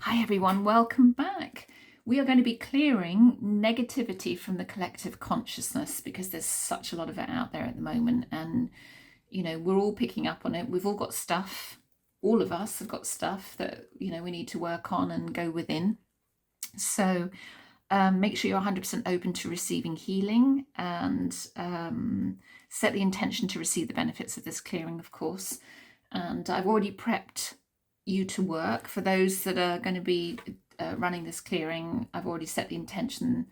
Hi everyone, welcome back. We are going to be clearing negativity from the collective consciousness because there's such a lot of it out there at the moment, and we're all picking up on it. We've all got stuff, all of us have got stuff that we need to work on and go within. So make sure you're 100% open to receiving healing, and set the intention to receive the benefits of this clearing, of course. And I've already prepped you to work. For those that are going to be running this clearing, I've already set the intention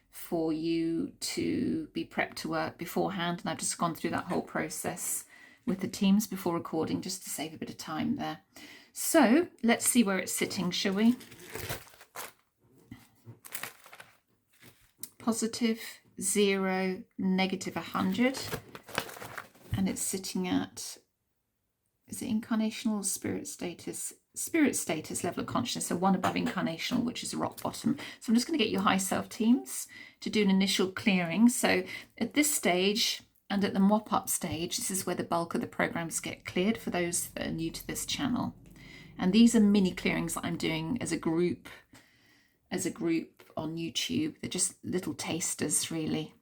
for you to be prepped to work beforehand, and I've just gone through that whole process with the teams before recording, just to save a bit of time there. So let's see where it's sitting, shall we? Positive 0, negative 100, and it's sitting at, is it incarnational or spirit status? Spirit status level of consciousness, so one above incarnational, which is rock bottom. So I'm just going to get your high self teams to do an initial clearing. So at this stage and at the mop up stage, this is where the bulk of the programs get cleared for those that are new to this channel. And these are mini clearings that I'm doing as a group on YouTube. They're just little tasters, really.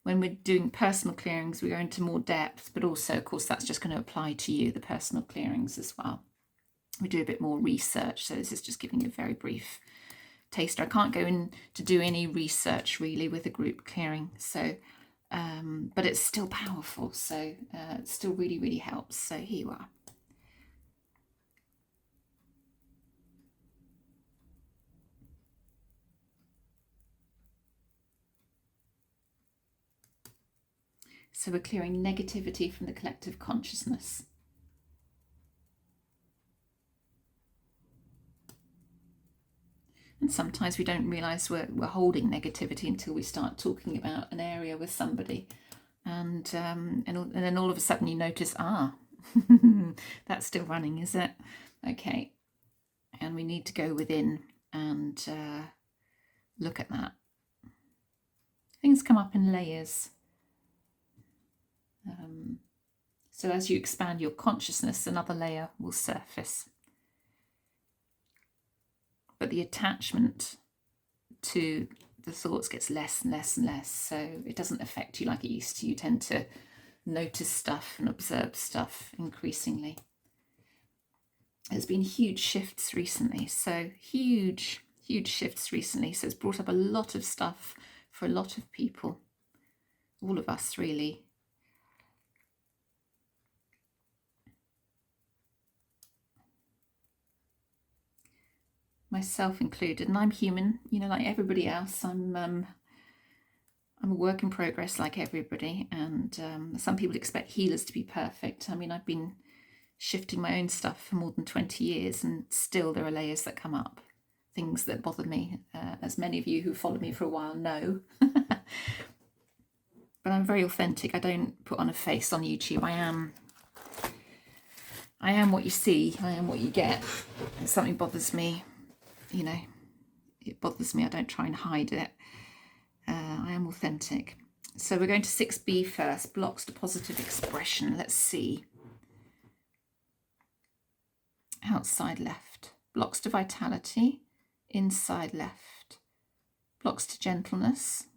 When we're doing personal clearings, we go into more depth, but also, of course, that's just going to apply to you, the personal clearings as well. We do a bit more research, so this is just giving you a very brief taster. I can't go in to do any research really with a group clearing, so but it's still powerful, so it still really, really helps. So here you are. So we're clearing negativity from the collective consciousness. And sometimes we don't realise we're holding negativity until we start talking about an area with somebody. And then all of a sudden you notice, that's still running, is it? Okay. And we need to go within and look at that. Things come up in layers. So as you expand your consciousness, another layer will surface. But the attachment to the thoughts gets less and less and less, so it doesn't affect you like it used to. You tend to notice stuff and observe stuff increasingly. There's been huge shifts recently, so huge shifts recently. So it's brought up a lot of stuff for a lot of people, all of us really. Myself included, and I'm human, like everybody else. I'm a work in progress like everybody, and some people expect healers to be perfect. I mean, I've been shifting my own stuff for more than 20 years, and still there are layers that come up, things that bother me, as many of you who followed me for a while know. But I'm very authentic. I don't put on a face on YouTube. I am what you see. I am what you get. If something bothers me, it bothers me. I don't try and hide it. I am authentic. So we're going to 6B first, blocks to positive expression. Let's see. Outside left, blocks to vitality. Inside left, blocks to gentleness.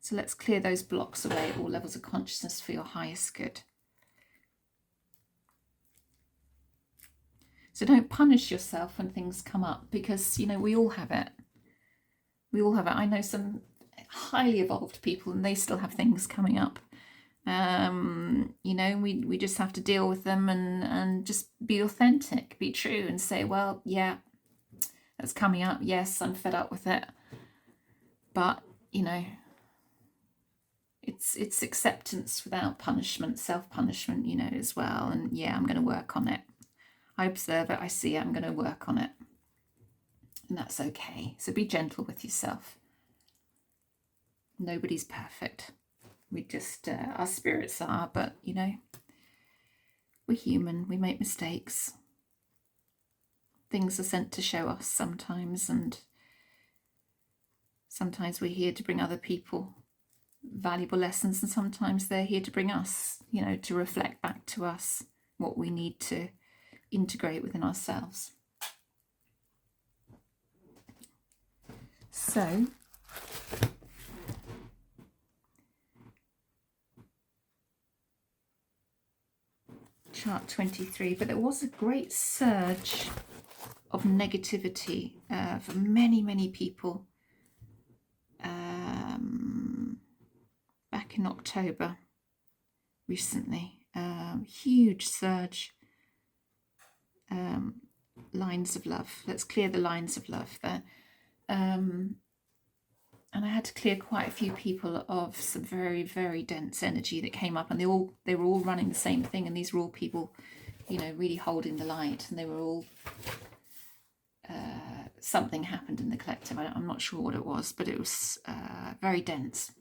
So let's clear those blocks away at all levels of consciousness for your highest good. So don't punish yourself when things come up, because, we all have it. We all have it. I know some highly evolved people and they still have things coming up. We just have to deal with them and just be authentic, be true, and say, well, yeah, that's coming up. Yes, I'm fed up with it. But, it's acceptance without punishment, self-punishment, as well. And yeah, I'm going to work on it. I observe it, I see it, I'm going to work on it. And that's okay. So be gentle with yourself. Nobody's perfect. We just, our spirits are, but, we're human. We make mistakes. Things are sent to show us sometimes, and sometimes we're here to bring other people valuable lessons, and sometimes they're here to bring us, to reflect back to us what we need to integrate within ourselves. So chart 23, but there was a great surge of negativity for many people back in October recently. Huge surge. Lines of love. Let's clear the lines of love there. And I had to clear quite a few people of some very dense energy that came up, and they were all running the same thing, and these were all people, you know, really holding the light, and they were all something happened in the collective. I'm not sure what it was, but it was very dense.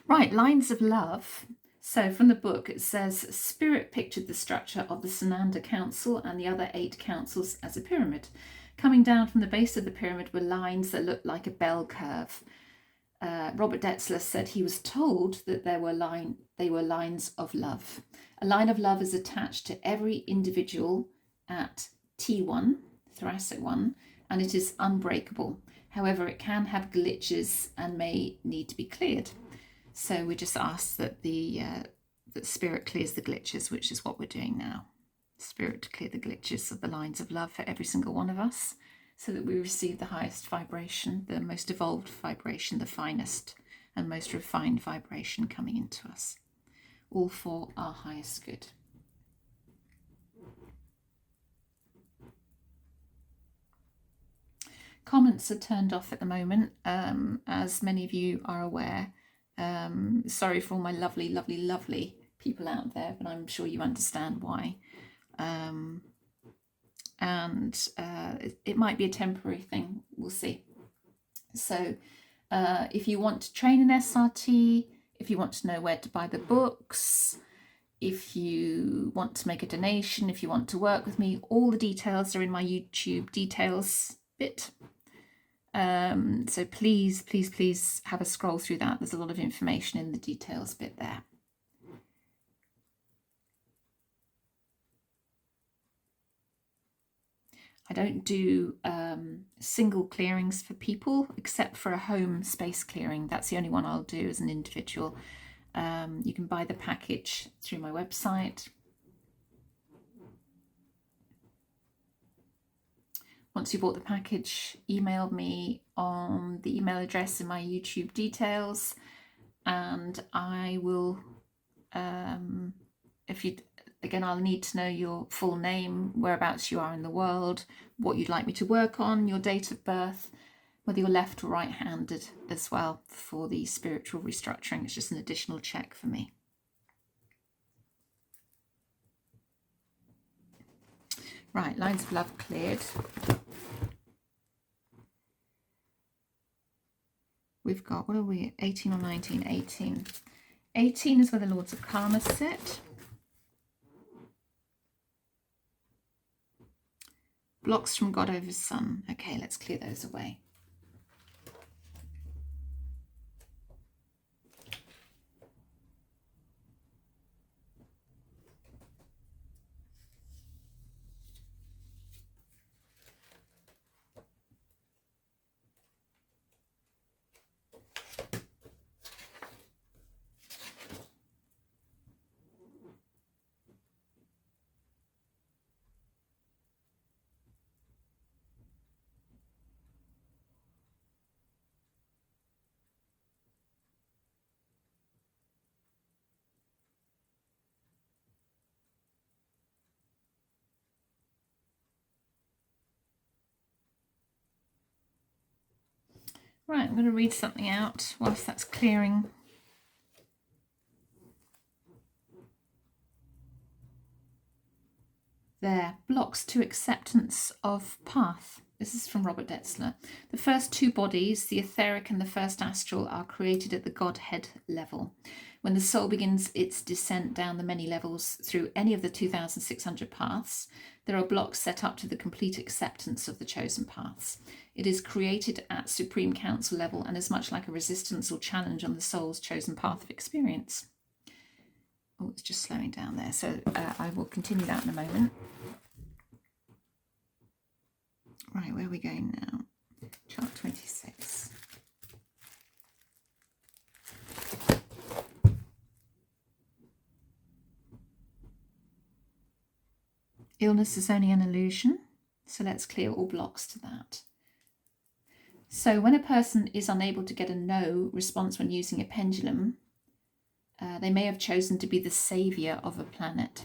Right, lines of love. So from the book it says, Spirit pictured the structure of the Sananda Council and the other 8 councils as a pyramid. Coming down from the base of the pyramid were lines that looked like a bell curve. Robert Detzler said he was told that they were lines of love. A line of love is attached to every individual at T1, thoracic 1, and it is unbreakable. However, it can have glitches and may need to be cleared. So we just ask that that Spirit clears the glitches, which is what we're doing now. Spirit to clear the glitches of the lines of love for every single one of us, so that we receive the highest vibration, the most evolved vibration, the finest and most refined vibration coming into us, all for our highest good. Comments are turned off at the moment, as many of you are aware. Sorry for all my lovely people out there, but I'm sure you understand why. It might be a temporary thing, we'll see. So if you want to train an SRT, if you want to know where to buy the books, if you want to make a donation, if you want to work with me, all the details are in my YouTube details bit. So please have a scroll through that. There's a lot of information in the details bit there. I don't do single clearings for people, except for a home space clearing. That's the only one I'll do as an individual. You can buy the package through my website. Once you bought the package, email me on the email address in my YouTube details, and I will, I'll need to know your full name, whereabouts you are in the world, what you'd like me to work on, your date of birth, whether you're left or right-handed as well for the spiritual restructuring. It's just an additional check for me. Right, lines of love cleared. We've got, what are we, 18 or 19? 18. 18 is where the Lords of Karma sit. Blocks from God over Sun. Okay, let's clear those away. Right, I'm going to read something out whilst that's clearing. There, blocks to acceptance of path. This is from Robert Detzler. The first 2 bodies, the etheric and the first astral, are created at the Godhead level. When the soul begins its descent down the many levels through any of the 2,600 paths, there are blocks set up to the complete acceptance of the chosen paths. It is created at Supreme Council level and is much like a resistance or challenge on the soul's chosen path of experience. Oh, it's just slowing down there. So I will continue that in a moment. Right, where are we going now? Chart 26. Illness is only an illusion, so let's clear all blocks to that. So when a person is unable to get a no response when using a pendulum, they may have chosen to be the saviour of a planet.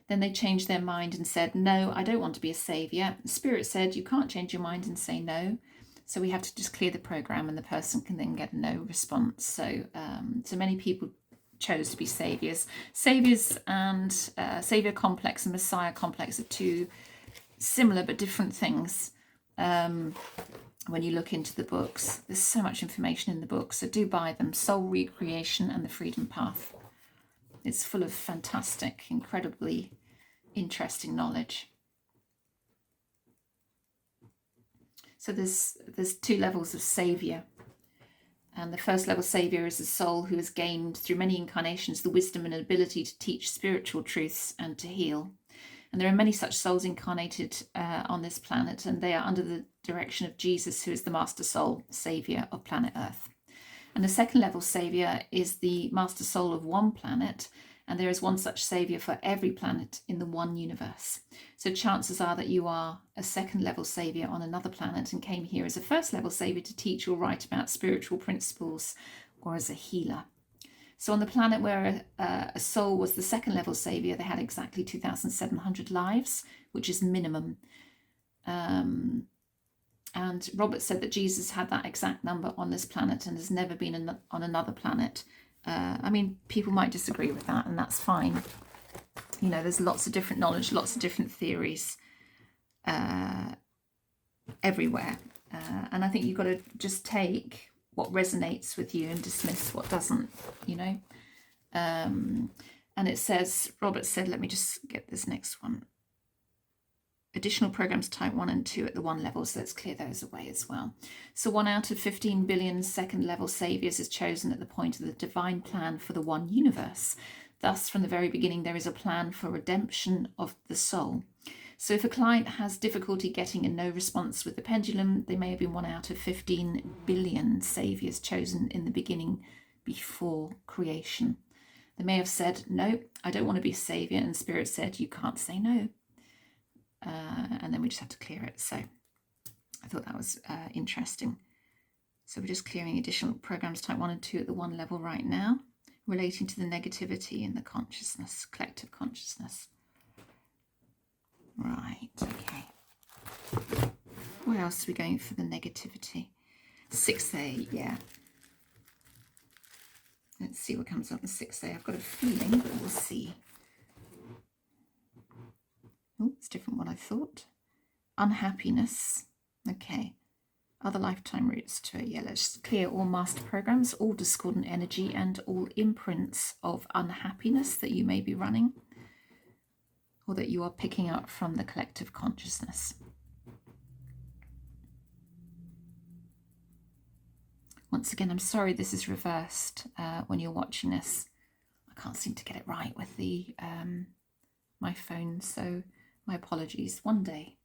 Then they changed their mind and said, no, I don't want to be a saviour. The spirit said, you can't change your mind and say no. So we have to just clear the program, and the person can then get a no response. So many people chose to be saviours. Saviours and saviour complex and messiah complex are two similar but different things. When you look into the books, there's so much information in the books, so do buy them. Soul Recreation and the Freedom Path. It's full of fantastic, incredibly interesting knowledge. So there's two levels of saviour. And the first level saviour is a soul who has gained through many incarnations the wisdom and ability to teach spiritual truths and to heal. And there are many such souls incarnated on this planet, and they are under the direction of Jesus, who is the Master Soul Saviour of planet Earth. And the second level saviour is the Master Soul of one planet, and there is one such saviour for every planet in the one universe. So chances are that you are a second level saviour on another planet and came here as a first level saviour to teach or write about spiritual principles, or as a healer. So on the planet where a soul was the second level saviour, they had exactly 2,700 lives, which is minimum. And Robert said that Jesus had that exact number on this planet and has never been on another planet. I mean, people might disagree with that, and that's fine. You know, there's lots of different knowledge, lots of different theories everywhere. And I think you've got to just take what resonates with you and dismiss what doesn't, you know. And it says, Robert said, let me just get this next one. Additional programs type 1 and 2 at the 1 level, so let's clear those away as well. So 1 out of 15 billion second level saviours is chosen at the point of the divine plan for the one universe. Thus, from the very beginning, there is a plan for redemption of the soul. So if a client has difficulty getting a no response with the pendulum, they may have been 1 out of 15 billion saviours chosen in the beginning before creation. They may have said, no, I don't want to be a saviour, and Spirit said, you can't say no. And then we just have to clear it. So I thought that was interesting. So we're just clearing additional programs type 1 and 2 at the 1 level right now, relating to the negativity in the consciousness, collective consciousness. Right, okay. Where else are we going for the negativity? 6A, yeah. Let's see what comes up in 6A. I've got a feeling, but we'll see. Oh, it's different what I thought. Unhappiness. Okay. Other lifetime roots to it. Yeah, let's clear all master programs, all discordant energy, and all imprints of unhappiness that you may be running, or that you are picking up from the collective consciousness. Once again, I'm sorry this is reversed when you're watching this. I can't seem to get it right with the my phone, so my apologies. One day.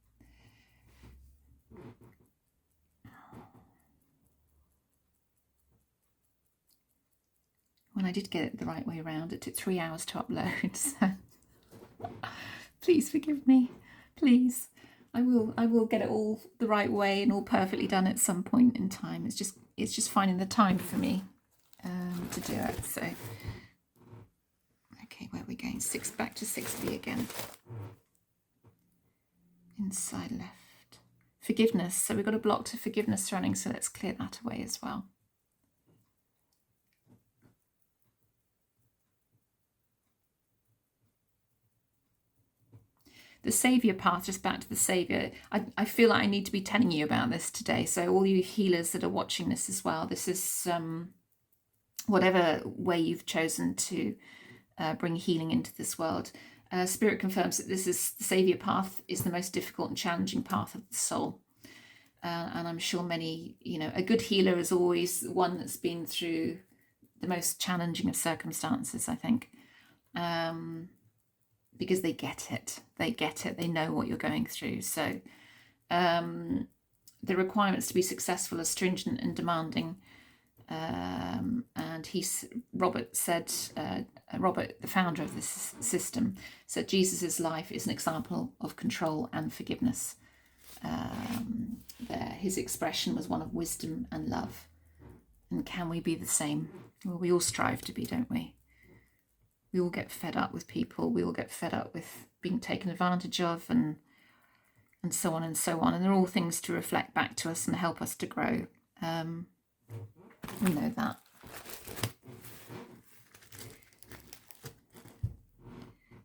When I did get it the right way around, it took 3 hours to upload, so please forgive me, please. I will get it all the right way and all perfectly done at some point in time. It's just finding the time for me to do it. So okay, where are we going? Back to 6B again. Inside left. Forgiveness. So we've got a block to forgiveness running, so let's clear that away as well. The saviour path, just back to the saviour. I feel like I need to be telling you about this today. So all you healers that are watching this as well, this is whatever way you've chosen to bring healing into this world. Spirit confirms that this is the saviour path is the most difficult and challenging path of the soul. And I'm sure many, you know, a good healer is always one that's been through the most challenging of circumstances, I think. Because they get it, they know what you're going through. So the requirements to be successful are stringent and demanding. And Robert, the founder of this system, said Jesus' life is an example of control and forgiveness. His expression was one of wisdom and love. And can we be the same? Well, we all strive to be, don't we? We all get fed up with people. We all get fed up with being taken advantage of, and so on and so on. And they're all things to reflect back to us and help us to grow. We know that.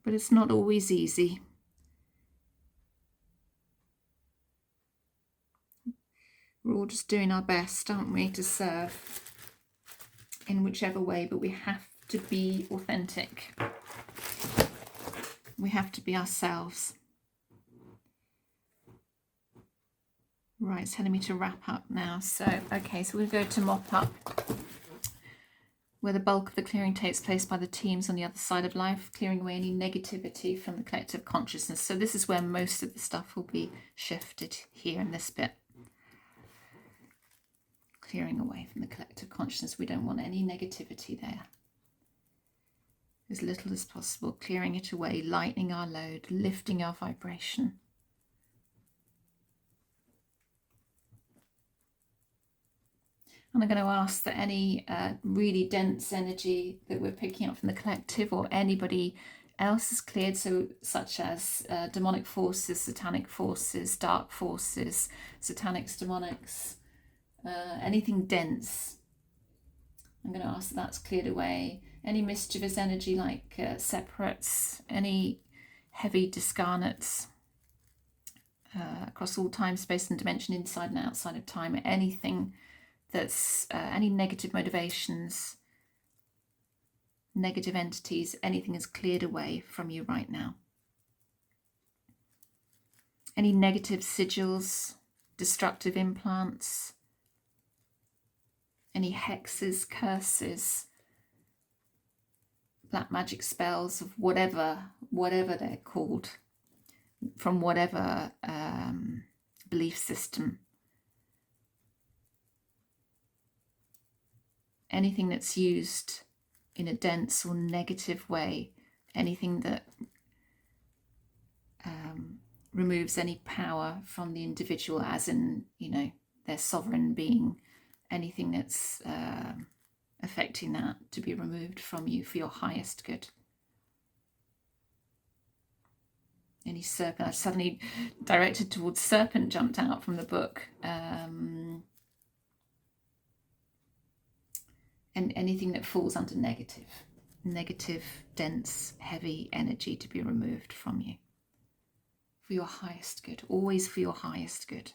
But it's not always easy. We're all just doing our best, aren't we, to serve in whichever way, but we have to be authentic. We have to be ourselves. Right, it's telling me to wrap up now. So, okay, so we'll go to mop up, where the bulk of the clearing takes place by the teams on the other side of life, clearing away any negativity from the collective consciousness. So this is where most of the stuff will be shifted here in this bit. Clearing away from the collective consciousness. We don't want any negativity there. As little as possible, clearing it away, lightening our load, lifting our vibration. And I'm going to ask that any really dense energy that we're picking up from the collective or anybody else is cleared, so such as demonic forces, satanic forces, dark forces, satanics, demonics, anything dense. I'm going to ask that that's cleared away. Any mischievous energy like separates, any heavy discarnates across all time, space and dimension, inside and outside of time, anything that's any negative motivations, negative entities, anything is cleared away from you right now. Any negative sigils, destructive implants, any hexes, curses, black magic spells of whatever they're called, from whatever belief system. Anything that's used in a dense or negative way, anything that removes any power from the individual, as in, their sovereign being, anything that's affecting that to be removed from you for your highest good. Any serpent, I suddenly directed towards serpent, jumped out from the book. And anything that falls under negative, dense, heavy energy to be removed from you. For your highest good, always for your highest good.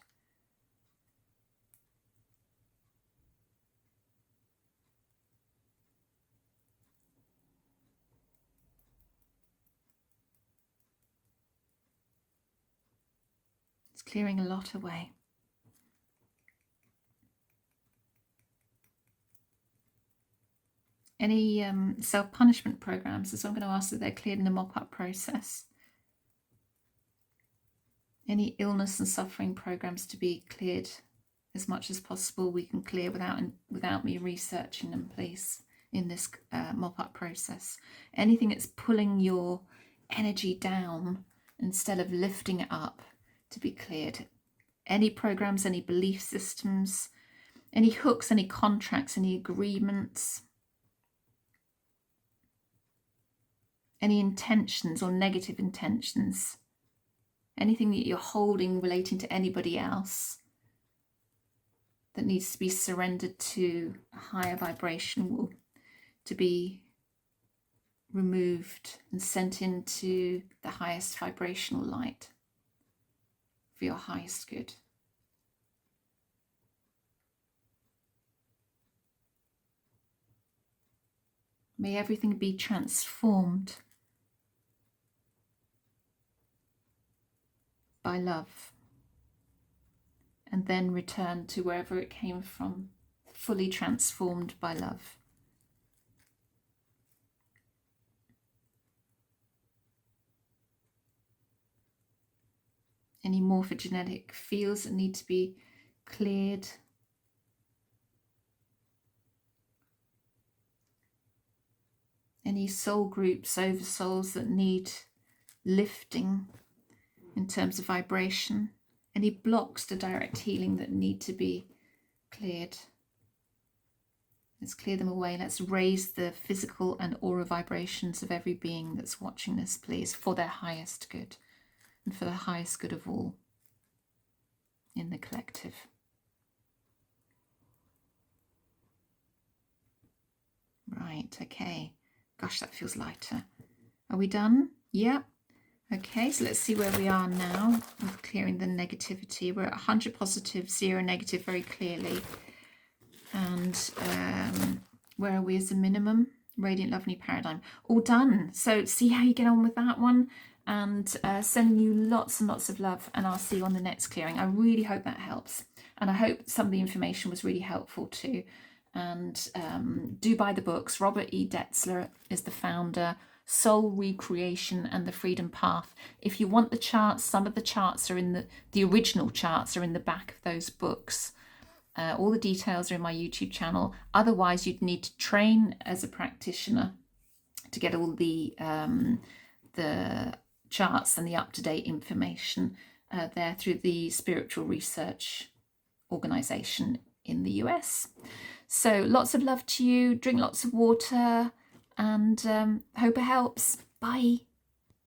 It's clearing a lot away. Any self-punishment programs, so I'm going to ask that they're cleared in the mop-up process. Any illness and suffering programs to be cleared as much as possible. We can clear without me researching them, please, in this mop-up process. Anything that's pulling your energy down instead of lifting it up to be cleared. Any programs, any belief systems, any hooks, any contracts, any agreements, any intentions or negative intentions, anything that you're holding relating to anybody else that needs to be surrendered to a higher vibration, to be removed and sent into the highest vibrational light for your highest good. May everything be transformed by love, and then return to wherever it came from, fully transformed by love. Any morphogenetic fields that need to be cleared. Any soul groups, oversouls that need lifting in terms of vibration. Any blocks to direct healing that need to be cleared. Let's clear them away. Let's raise the physical and aura vibrations of every being that's watching this, please, for their highest good and for the highest good of all in the collective. Right, okay. Gosh, that feels lighter. Are we done? Yep. Okay, so let's see where we are now with clearing the negativity. We're at 100 positive, 0 negative very clearly. And where are we as a minimum? Radiant Lovely Paradigm. All done. So see how you get on with that one. And sending you lots and lots of love. And I'll see you on the next clearing. I really hope that helps. And I hope some of the information was really helpful too. And do buy the books. Robert E Detzler is the founder. Soul Recreation and the Freedom Path. If you want the charts, some of the charts are in the original charts are in the back of those books. All the details are in my YouTube channel. Otherwise, you'd need to train as a practitioner to get all the charts and the up-to-date information there through the Spiritual Research Organization in the US. So lots of love to you. Drink lots of water and hope it helps. Bye.